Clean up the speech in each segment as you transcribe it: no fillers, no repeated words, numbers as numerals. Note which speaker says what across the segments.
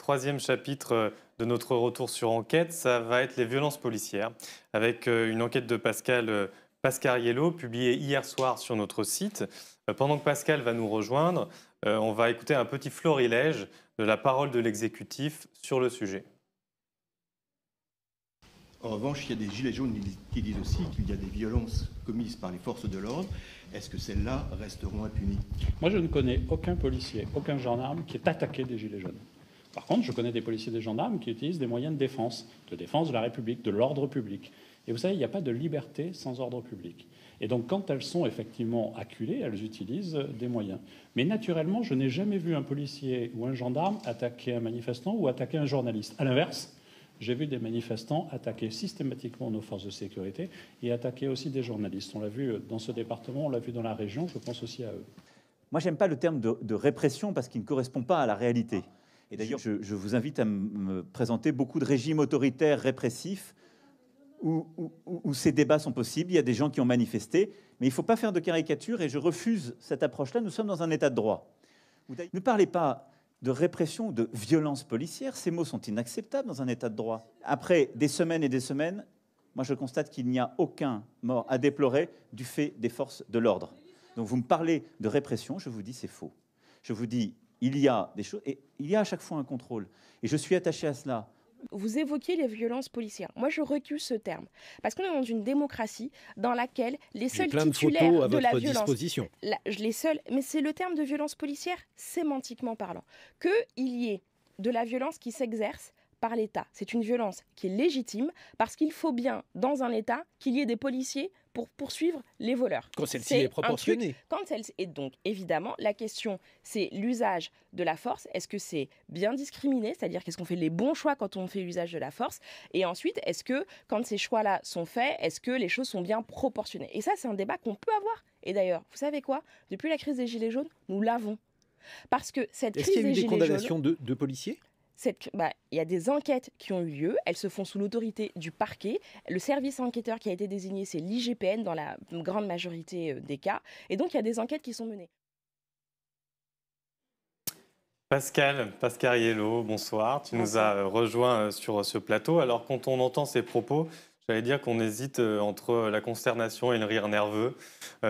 Speaker 1: troisième chapitre de notre retour sur enquête, ça va être les violences policières, avec une enquête de Pascal Pascariello, publiée hier soir sur notre site. Pendant que Pascal va nous rejoindre, on va écouter un petit florilège de la parole de l'exécutif sur le sujet.
Speaker 2: En revanche, il y a des gilets jaunes qui disent aussi qu'il y a des violences commises par les forces de l'ordre. Est-ce que celles-là resteront impunies?
Speaker 3: Moi, je ne connais aucun policier, aucun gendarme qui est attaqué des gilets jaunes. Par contre, je connais des policiers et des gendarmes qui utilisent des moyens de défense de la République, de l'ordre public. Et vous savez, il n'y a pas de liberté sans ordre public. Et donc, quand elles sont effectivement acculées, elles utilisent des moyens. Mais naturellement, je n'ai jamais vu un policier ou un gendarme attaquer un manifestant ou attaquer un journaliste. À l'inverse, j'ai vu des manifestants attaquer systématiquement nos forces de sécurité et attaquer aussi des journalistes. On l'a vu dans ce département, on l'a vu dans la région, je pense aussi à eux.
Speaker 4: Moi, j'aime pas le terme de répression parce qu'il ne correspond pas à la réalité. Et d'ailleurs, je vous invite à me présenter beaucoup de régimes autoritaires répressifs où ces débats sont possibles. Il y a des gens qui ont manifesté, mais il ne faut pas faire de caricature et je refuse cette approche-là. Nous sommes dans un état de droit. Ne parlez pas de répression ou de violence policière. Ces mots sont inacceptables dans un état de droit. Après des semaines et des semaines, moi je constate qu'il n'y a aucun mort à déplorer du fait des forces de l'ordre. Donc vous me parlez de répression, je vous dis c'est faux. Je vous dis il y a des choses et il y a à chaque fois un contrôle. Et je suis attaché à cela.
Speaker 5: Vous évoquiez les violences policières. Moi, je recule ce terme. Parce qu'on est dans une démocratie dans laquelle les seuls titulaires de la violence... mais c'est le terme de violence policière sémantiquement parlant. Qu'il y ait de la violence qui s'exerce par l'État. C'est une violence qui est légitime parce qu'il faut bien, dans un État, qu'il y ait des policiers pour poursuivre les voleurs.
Speaker 6: Quand celle-ci est proportionnée.
Speaker 5: Et donc, évidemment, la question, c'est l'usage de la force. Est-ce que c'est bien discriminé? C'est-à-dire, qu'est-ce qu'on fait les bons choix quand on fait usage de la force? Et ensuite, est-ce que, quand ces choix-là sont faits, est-ce que les choses sont bien proportionnées? Et ça, c'est un débat qu'on peut avoir. Et d'ailleurs, vous savez quoi? Depuis la crise des Gilets jaunes, nous l'avons. Parce que cette crise des Gilets jaunes...
Speaker 6: Est-ce qu'il y a eu des condamnations de policiers?
Speaker 5: Il y a des enquêtes qui ont eu lieu, elles se font sous l'autorité du parquet. Le service enquêteur qui a été désigné, c'est l'IGPN dans la grande majorité des cas. Et donc, il y a des enquêtes qui sont menées.
Speaker 1: Pascal Pascariello, bonsoir. Tu nous as rejoint sur ce plateau. Alors, quand on entend ces propos, j'allais dire qu'on hésite entre la consternation et le rire nerveux,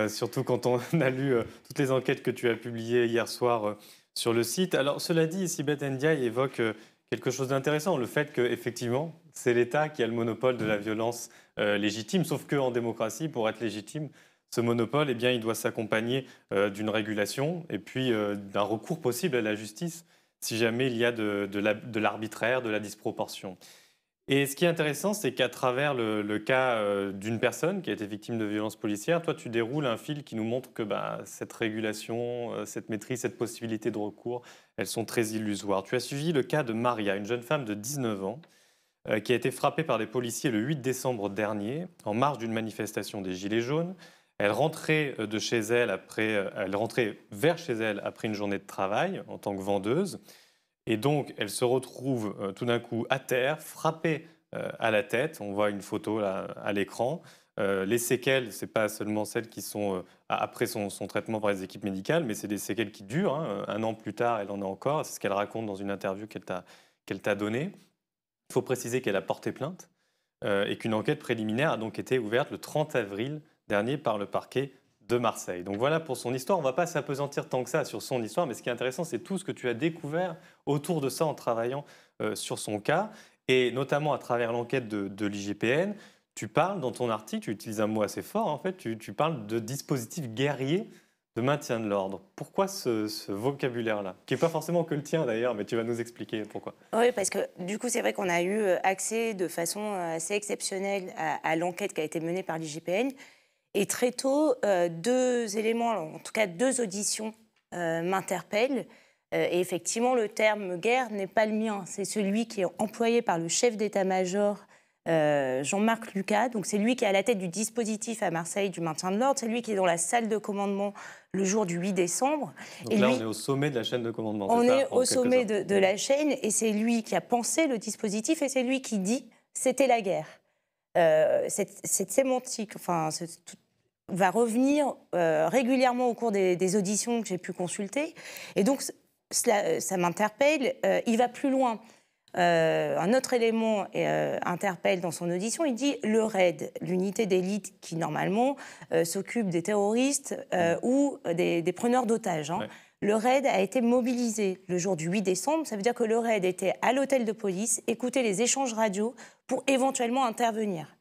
Speaker 1: surtout quand on a lu toutes les enquêtes que tu as publiées hier soir sur le site. Alors, cela dit, Sibeth Ndiaye évoque quelque chose d'intéressant, le fait qu'effectivement, c'est l'État qui a le monopole de la violence légitime, sauf qu'en démocratie, pour être légitime, ce monopole, eh bien, il doit s'accompagner d'une régulation et puis d'un recours possible à la justice si jamais il y a de l'arbitraire, de la disproportion. Et ce qui est intéressant, c'est qu'à travers le cas d'une personne qui a été victime de violences policières, toi, tu déroules un fil qui nous montre que cette régulation, cette maîtrise, cette possibilité de recours, elles sont très illusoires. Tu as suivi le cas de Maria, une jeune femme de 19 ans, qui a été frappée par des policiers le 8 décembre dernier, en marge d'une manifestation des Gilets jaunes. Elle rentrait elle rentrait vers chez elle après une journée de travail en tant que vendeuse. Et donc, elle se retrouve tout d'un coup à terre, frappée à la tête. On voit une photo là, à l'écran. Les séquelles, ce n'est pas seulement celles qui sont après son traitement par les équipes médicales, mais c'est des séquelles qui durent. Un an plus tard, elle en a encore. C'est ce qu'elle raconte dans une interview qu'elle t'a donnée. Il faut préciser qu'elle a porté plainte et qu'une enquête préliminaire a donc été ouverte le 30 avril dernier par le parquet de Marseille. Donc voilà pour son histoire. On ne va pas s'apesantir tant que ça sur son histoire, mais ce qui est intéressant, c'est tout ce que tu as découvert autour de ça en travaillant sur son cas, et notamment à travers l'enquête de l'IGPN. Tu parles dans ton article, tu utilises un mot assez fort, en fait, tu parles de dispositif guerrier de maintien de l'ordre. Pourquoi ce vocabulaire-là, qui n'est pas forcément que le tien d'ailleurs, mais tu vas nous expliquer pourquoi.
Speaker 7: Oui, parce que du coup, c'est vrai qu'on a eu accès de façon assez exceptionnelle à l'enquête qui a été menée par l'IGPN. Et très tôt, deux éléments, en tout cas deux auditions m'interpellent. Et effectivement, le terme guerre n'est pas le mien. C'est celui qui est employé par le chef d'état-major, Jean-Marc Lucas. Donc c'est lui qui est à la tête du dispositif à Marseille du maintien de l'ordre. C'est lui qui est dans la salle de commandement le jour du 8 décembre.
Speaker 1: Donc et là, on est au sommet de la chaîne de commandement.
Speaker 7: On est au sommet de la chaîne et c'est lui qui a pensé le dispositif et c'est lui qui dit c'était la guerre. Cette sémantique, enfin, va revenir régulièrement au cours des auditions que j'ai pu consulter. Et donc, ça m'interpelle. Il va plus loin. Un autre élément interpelle dans son audition, il dit le RAID, l'unité d'élite qui normalement s'occupe des terroristes ou des preneurs d'otages. Hein. Ouais. Le RAID a été mobilisé le jour du 8 décembre, ça veut dire que le RAID était à l'hôtel de police, écoutait les échanges radio pour éventuellement intervenir.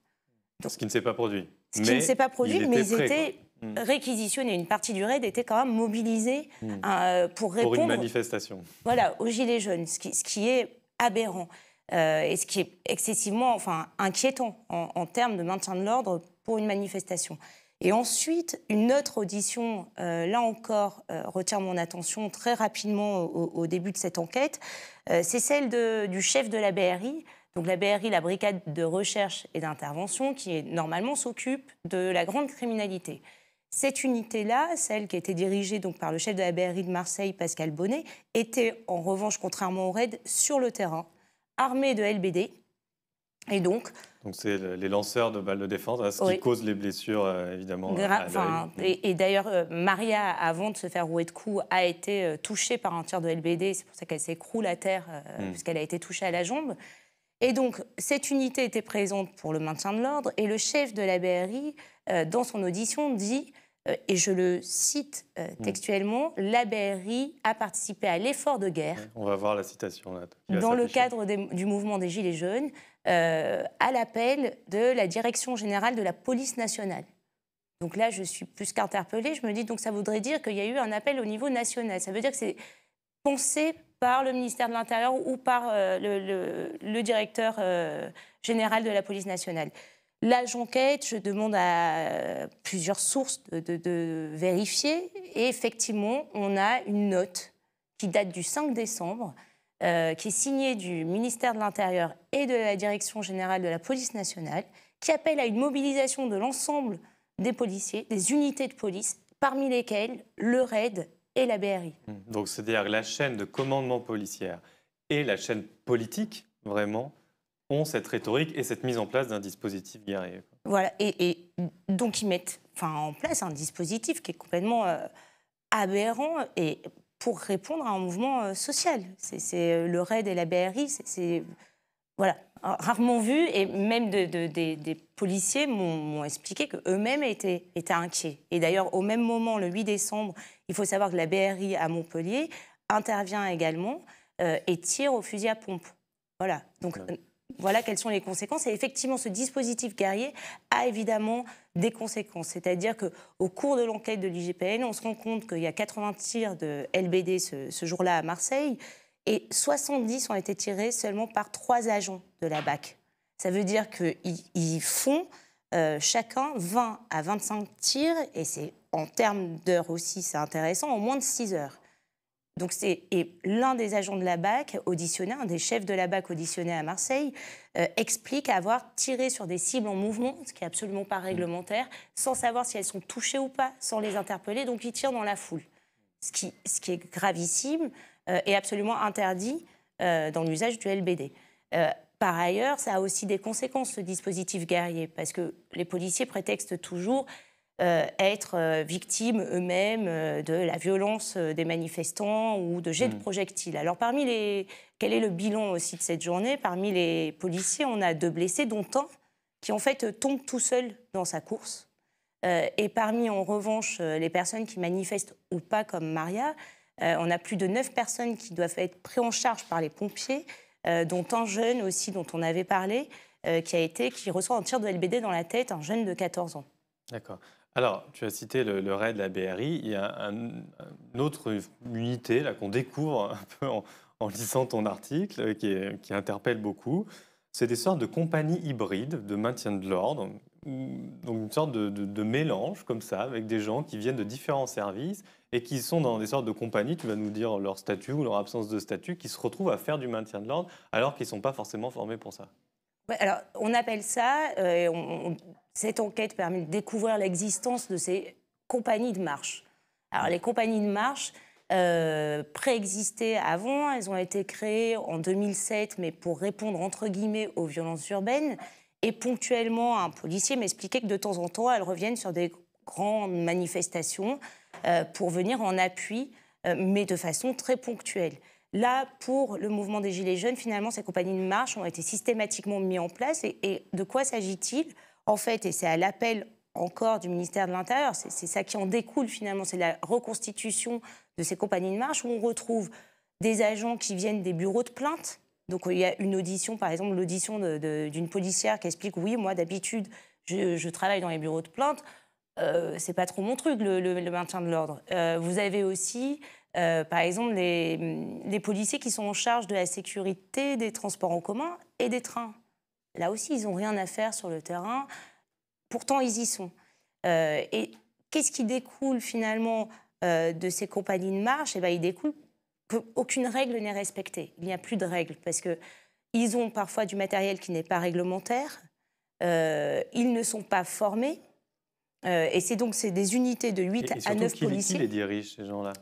Speaker 1: Donc, ce qui ne s'est pas produit.
Speaker 7: Ce qui ne s'est pas produit, mais ils étaient réquisitionnés. Une partie du RAID était quand même mobilisée pour répondre...
Speaker 1: Pour une manifestation.
Speaker 7: Voilà, aux Gilets jaunes, ce qui est aberrant et ce qui est excessivement inquiétant en termes de maintien de l'ordre pour une manifestation. Et ensuite, une autre audition, là encore, retient mon attention très rapidement au début de cette enquête, c'est celle du chef de la BRI. Donc la BRI, la Brigade de recherche et d'intervention, qui normalement s'occupe de la grande criminalité. Cette unité-là, celle qui a été dirigée donc, par le chef de la BRI de Marseille, Pascal Bonnet, était en revanche, contrairement au RAID, sur le terrain, armée de LBD. Et donc
Speaker 1: c'est les lanceurs de balles de défense, hein, ce qui cause les blessures, évidemment.
Speaker 7: Et d'ailleurs, Maria, avant de se faire rouer de coups, a été touchée par un tir de LBD. C'est pour ça qu'elle s'écroule à terre, puisqu'elle a été touchée à la jambe. Et donc, cette unité était présente pour le maintien de l'ordre. Et le chef de la BRI, dans son audition, dit, et je le cite textuellement, la BRI a participé à l'effort de guerre.
Speaker 1: On va voir la citation là.
Speaker 7: Dans le cadre du mouvement des Gilets jaunes, à l'appel de la Direction générale de la police nationale. Donc là, je suis plus qu'interpellée. Je me dis, donc ça voudrait dire qu'il y a eu un appel au niveau national. Ça veut dire que c'est pensé par le ministère de l'Intérieur ou par le directeur général de la police nationale. Là, j'enquête, je demande à plusieurs sources de vérifier. Et effectivement, on a une note qui date du 5 décembre, qui est signée du ministère de l'Intérieur et de la Direction générale de la police nationale, qui appelle à une mobilisation de l'ensemble des policiers, des unités de police, parmi lesquelles le RAID et la BRI.
Speaker 1: Donc, c'est-à-dire que la chaîne de commandement policière et la chaîne politique, vraiment, ont cette rhétorique et cette mise en place d'un dispositif guerrier.
Speaker 7: Voilà, et donc ils mettent en place un dispositif qui est complètement aberrant et pour répondre à un mouvement social. C'est le RAID et la BRI, c'est voilà, rarement vu, et même des policiers m'ont expliqué qu'eux-mêmes étaient inquiets. Et d'ailleurs, au même moment, le 8 décembre, il faut savoir que la BRI à Montpellier intervient également et tire au fusil à pompe. Voilà, donc voilà quelles sont les conséquences. Et effectivement, ce dispositif guerrier a évidemment des conséquences. C'est-à-dire qu'au cours de l'enquête de l'IGPN, on se rend compte qu'il y a 80 tirs de LBD ce jour-là à Marseille, et 70 ont été tirés seulement par 3 agents de la BAC. Ça veut dire qu'ils font chacun 20 à 25 tirs, et c'est en termes d'heures aussi, c'est intéressant, en moins de 6 heures. Donc et l'un des agents de la BAC auditionné, un des chefs de la BAC auditionné à Marseille, explique avoir tiré sur des cibles en mouvement, ce qui n'est absolument pas réglementaire, sans savoir si elles sont touchées ou pas, sans les interpeller, donc il tire dans la foule. Ce qui est gravissime et absolument interdit dans l'usage du LBD. Par ailleurs, ça a aussi des conséquences, ce dispositif guerrier, parce que les policiers prétextent toujours être victimes eux-mêmes de la violence des manifestants ou de jets de projectiles. Alors, quel est le bilan aussi de cette journée? Parmi les policiers, on a 2 blessés, dont un qui, en fait, tombe tout seul dans sa course. Et parmi, en revanche, les personnes qui manifestent ou pas, comme Maria, on a plus de 9 personnes qui doivent être prises en charge par les pompiers, dont un jeune aussi, dont on avait parlé, qui reçoit un tir de LBD dans la tête, un jeune de 14 ans.
Speaker 1: D'accord. Alors, tu as cité le RAID, la BRI. Il y a une autre unité là, qu'on découvre un peu en lisant ton article, qui interpelle beaucoup. C'est des sortes de compagnies hybrides de maintien de l'ordre, donc une sorte de mélange comme ça, avec des gens qui viennent de différents services et qui sont dans des sortes de compagnies, tu vas nous dire leur statut ou leur absence de statut, qui se retrouvent à faire du maintien de l'ordre alors qu'ils ne sont pas forcément formés pour ça.
Speaker 7: Ouais, alors, on appelle ça, cette enquête permet de découvrir l'existence de ces compagnies de marche. Alors, les compagnies de marche préexistaient avant, elles ont été créées en 2007, mais pour répondre, entre guillemets, aux violences urbaines. Et ponctuellement, un policier m'expliquait que de temps en temps, elles reviennent sur des grandes manifestations pour venir en appui mais de façon très ponctuelle. Là, pour le mouvement des Gilets jaunes, finalement, ces compagnies de marche ont été systématiquement mises en place. Et de quoi s'agit-il? En fait, et c'est à l'appel encore du ministère de l'Intérieur, c'est ça qui en découle finalement, c'est la reconstitution de ces compagnies de marche où on retrouve des agents qui viennent des bureaux de plainte. Donc il y a une audition, par exemple l'audition d'une policière qui explique « oui, moi d'habitude, je travaille dans les bureaux de plainte, c'est pas trop mon truc, le maintien de l'ordre ». Vous avez aussi, par exemple, les policiers qui sont en charge de la sécurité des transports en commun et des trains. Là aussi, ils n'ont rien à faire sur le terrain. Pourtant, ils y sont. Et qu'est-ce qui découle finalement de ces compagnies de marche? Il découle qu'aucune règle n'est respectée. Il n'y a plus de règles parce qu'ils ont parfois du matériel qui n'est pas réglementaire. Ils ne sont pas formés. Et c'est des unités de 8 à 9 policiers.
Speaker 1: Qui les dirige, ces gens-là?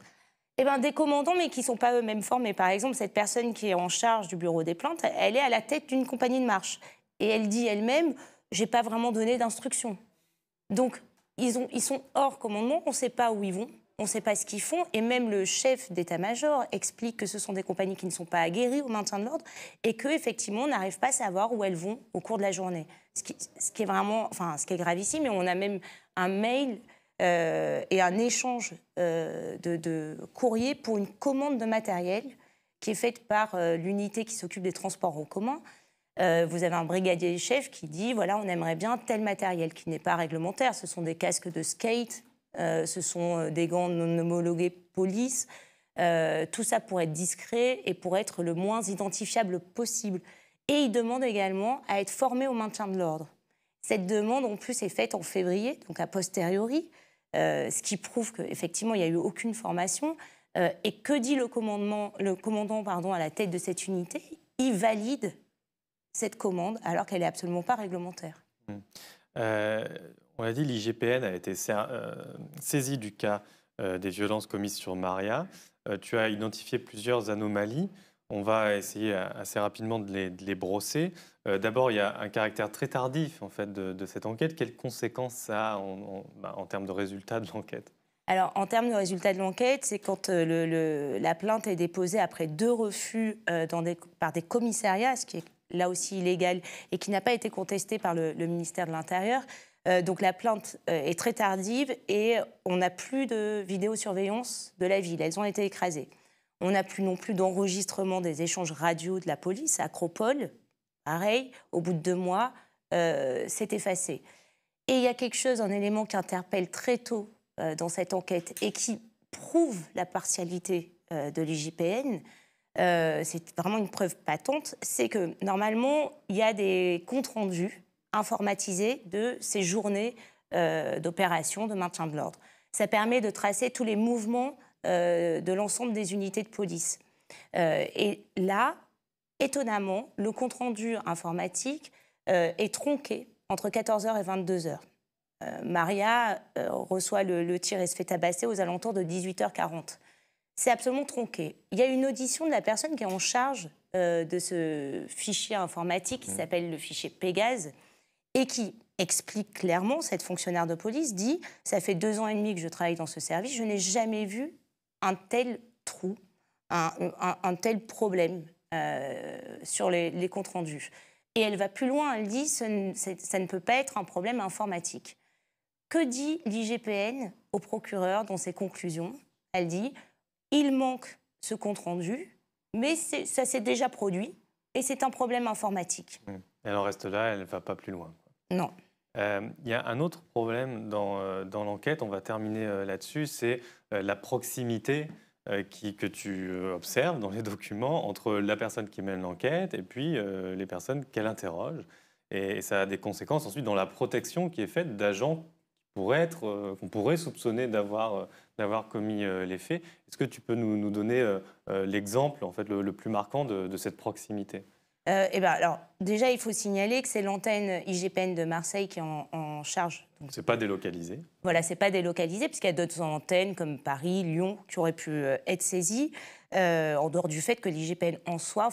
Speaker 7: Des commandants, mais qui ne sont pas eux-mêmes formés. Par exemple, cette personne qui est en charge du bureau des plaintes, elle est à la tête d'une compagnie de marche. Et elle dit elle-même... j'ai pas vraiment donné d'instructions. Donc, ils sont hors commandement, on ne sait pas où ils vont, on ne sait pas ce qu'ils font, et même le chef d'état-major explique que ce sont des compagnies qui ne sont pas aguerries au maintien de l'ordre, et qu'effectivement, on n'arrive pas à savoir où elles vont au cours de la journée. Ce qui est gravissime, et on a même un mail et un échange de courrier pour une commande de matériel qui est faite par l'unité qui s'occupe des transports en commun. Vous avez un brigadier chef qui dit voilà, on aimerait bien tel matériel qui n'est pas réglementaire. Ce sont des casques de skate, ce sont des gants non homologués police. Tout ça pour être discret et pour être le moins identifiable possible. Et il demande également à être formé au maintien de l'ordre. Cette demande, en plus, est faite en février, donc a posteriori, ce qui prouve qu'effectivement, il n'y a eu aucune formation. Et que dit le commandant à la tête de cette unité? Il valide cette commande, alors qu'elle n'est absolument pas réglementaire.
Speaker 1: On l'a dit, l'IGPN a été saisie du cas des violences commises sur Maria. Tu as identifié plusieurs anomalies. On va essayer assez rapidement de les brosser. D'abord, il y a un caractère très tardif en fait, de cette enquête. Quelles conséquences ça a en termes de résultats de l'enquête?
Speaker 7: Alors, en termes de résultats de l'enquête, c'est quand la plainte est déposée après 2 refus par des commissariats, ce qui est là aussi illégal, et qui n'a pas été contesté par le ministère de l'Intérieur. Donc la plainte est très tardive et on n'a plus de vidéosurveillance de la ville. Elles ont été écrasées. On n'a plus non plus d'enregistrement des échanges radio de la police. Acropole, pareil, au bout de 2 mois, c'est effacé. Et il y a quelque chose, un élément qui interpelle très tôt dans cette enquête et qui prouve la partialité de l'IGPN. C'est vraiment une preuve patente, c'est que normalement, il y a des comptes rendus informatisés de ces journées d'opération de maintien de l'ordre. Ça permet de tracer tous les mouvements de l'ensemble des unités de police. Et là, étonnamment, le compte rendu informatique est tronqué entre 14h et 22h. Maria reçoit le tir et se fait tabasser aux alentours de 18h40. C'est absolument tronqué. Il y a une audition de la personne qui est en charge de ce fichier informatique qui s'appelle le fichier Pégase et qui explique clairement, cette fonctionnaire de police dit « ça fait 2 ans et demi que je travaille dans ce service, je n'ai jamais vu un tel trou, un tel problème sur les comptes rendus ». Et elle va plus loin, elle dit « ça ne peut pas être un problème informatique ». Que dit l'IGPN au procureur dans ses conclusions? Elle dit « il manque ce compte-rendu, mais ça s'est déjà produit et c'est un problème informatique ».
Speaker 1: Elle en reste là, elle ne va pas plus loin.
Speaker 7: Non.
Speaker 1: Il y a un autre problème dans l'enquête, on va terminer là-dessus, c'est la proximité que tu observes dans les documents entre la personne qui mène l'enquête et puis les personnes qu'elle interroge. Et ça a des conséquences ensuite dans la protection qui est faite d'agents qu'on pourrait soupçonner d'avoir commis les faits. Est-ce que tu peux nous donner l'exemple en fait, le plus marquant de cette proximité?
Speaker 7: Alors, déjà, il faut signaler que c'est l'antenne IGPN de Marseille qui est en charge.
Speaker 1: Ce n'est pas délocalisé.
Speaker 7: Voilà, ce n'est pas délocalisé, puisqu'il y a d'autres antennes comme Paris, Lyon, qui auraient pu être saisies, en dehors du fait que l'IGPN en soi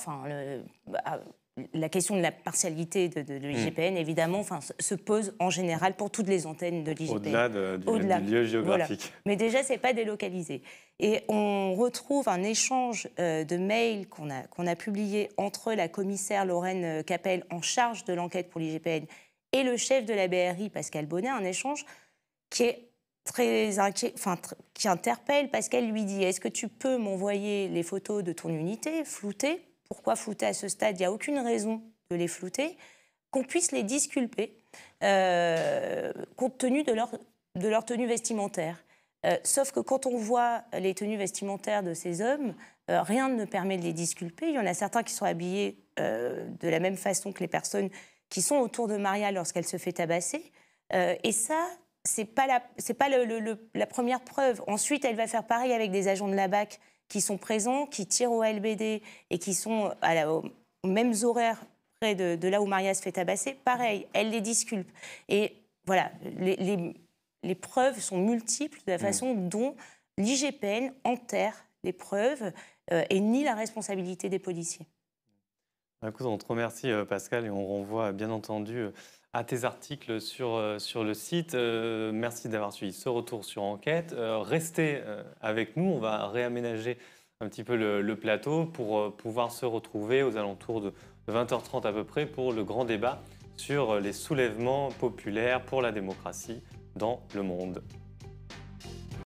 Speaker 7: la question de la partialité de l'IGPN, évidemment, se pose en général pour toutes les antennes de l'IGPN.
Speaker 1: Au-delà du lieu géographique.
Speaker 7: Voilà. Mais déjà, ce n'est pas délocalisé. Et on retrouve un échange de mails qu'on a publié entre la commissaire Lorraine Capelle, en charge de l'enquête pour l'IGPN, et le chef de la BRI, Pascal Bonnet, un échange qui est très inquiet, qui interpelle, parce qu'elle lui dit « Est-ce que tu peux m'envoyer les photos de ton unité floutées ? Pourquoi flouter à ce stade ? Il n'y a aucune raison de les flouter. Qu'on puisse les disculper compte tenu de leur tenue vestimentaire. Sauf que quand on voit les tenues vestimentaires de ces hommes, rien ne permet de les disculper. Il y en a certains qui sont habillés de la même façon que les personnes qui sont autour de Maria lorsqu'elle se fait tabasser. Et ça, c'est pas la première preuve. Ensuite, elle va faire pareil avec des agents de la BAC qui sont présents, qui tirent au LBD et qui sont aux mêmes horaires près de là où Maria se fait tabasser. Pareil, elle les disculpe. Et voilà, les preuves sont multiples de la façon dont l'IGPN enterre les preuves et nie la responsabilité des policiers.
Speaker 1: Écoute, on te remercie Pascal et on renvoie bien entendu à tes articles sur le site. Merci d'avoir suivi ce retour sur enquête. Restez avec nous, on va réaménager un petit peu le plateau pour pouvoir se retrouver aux alentours de 20h30 à peu près pour le grand débat sur les soulèvements populaires pour la démocratie dans le monde.